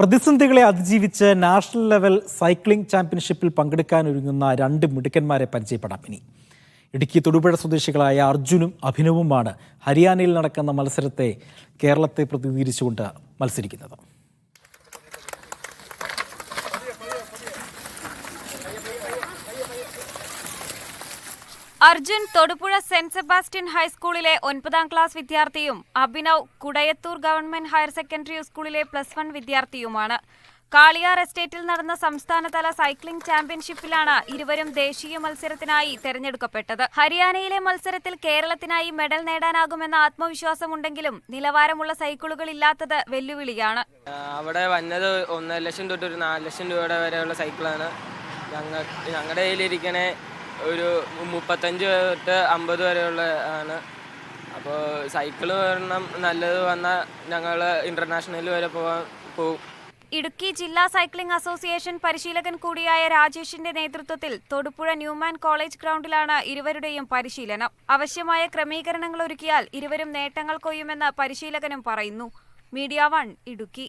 പ്രതിസന്ധികളെ അതിജീവിച്ച് national level cycling ചാമ്പ്യൻഷിപ്പിൽ പങ്കെടുക്കാനൊരുങ്ങുന്ന രണ്ട് മിടുക്കന്മാരെ പരിചയപ്പെടാം ഇനി. ഇടുക്കി തൊടുപുഴ സ്വദേശികളായ അർജുനും അഭിനവുമാണ് ഹരിയാനയിൽ നടക്കുന്ന മത്സരത്തെ കേരളത്തെ പ്രതിനിധീകരിച്ചുകൊണ്ട് മത്സരിക്കുന്നത്. അർജുൻ തൊടുപുഴ സെന്റ് സെബാസ്റ്റ്യൻ ഹൈസ്കൂളിലെ 9ാം ക്ലാസ് വിദ്യാർത്ഥിയും Abhinav Kudayathoor government higher secondary സ്കൂളിലെ +1 വിദ്യാർത്ഥിയുമാണ്. കാളിയാർ എസ്റ്റേറ്റിൽ നടന്ന സംസ്ഥാനതല സൈക്ലിംഗ് ചാമ്പ്യൻഷിപ്പിലാണ് ഇരുവരും ദേശീയ മത്സരത്തിനായി തെരഞ്ഞെടുക്കപ്പെട്ടത്. ഹരിയാനയിലെ മത്സരത്തിൽ കേരളത്തിനായി മെഡൽ നേടാനാകുമെന്ന ആത്മവിശ്വാസമുണ്ടെങ്കിലും നിലവാരമുള്ള സൈക്കിളുകൾ ഇല്ലാത്തത് വെല്ലുവിളിയാണ്. അവിടെ വന്നത് 1.5 ലക്ഷം തൊട്ട് ഒരു 4 ലക്ഷം രൂപയുടെ വരെയുള്ള സൈക്കിളാണ്. ഞങ്ങളുടെ കയ്യിലിരിക്കണേ ഒരു 35 തൊട്ട് 50 വരെയുള്ള ആണ്. അപ്പോൾ സൈക്കിള് വരണം നല്ലത് വന്നാൽ ഞങ്ങൾ ഇന്റർനാഷണൽ വരെ പോകും. ഇടുക്കി ജില്ലാ സൈക്ലിംഗ് അസോസിയേഷൻ പരിശീലകൻ കൂടിയായ രാജേഷിന്റെ നേതൃത്വത്തിൽ തൊടുപുഴ ന്യൂമാൻ കോളേജ് ഗ്രൗണ്ടിലാണ് ഇരുവരുടെയും പരിശീലനം. ആവശ്യമായ ക്രമീകരണങ്ങൾ ഒരുക്കിയാൽ ഇരുവരും നേട്ടങ്ങൾ കൊയ്യുമെന്ന് പരിശീലകനും പറയുന്നു. മീഡിയ 1 ഇടുക്കി.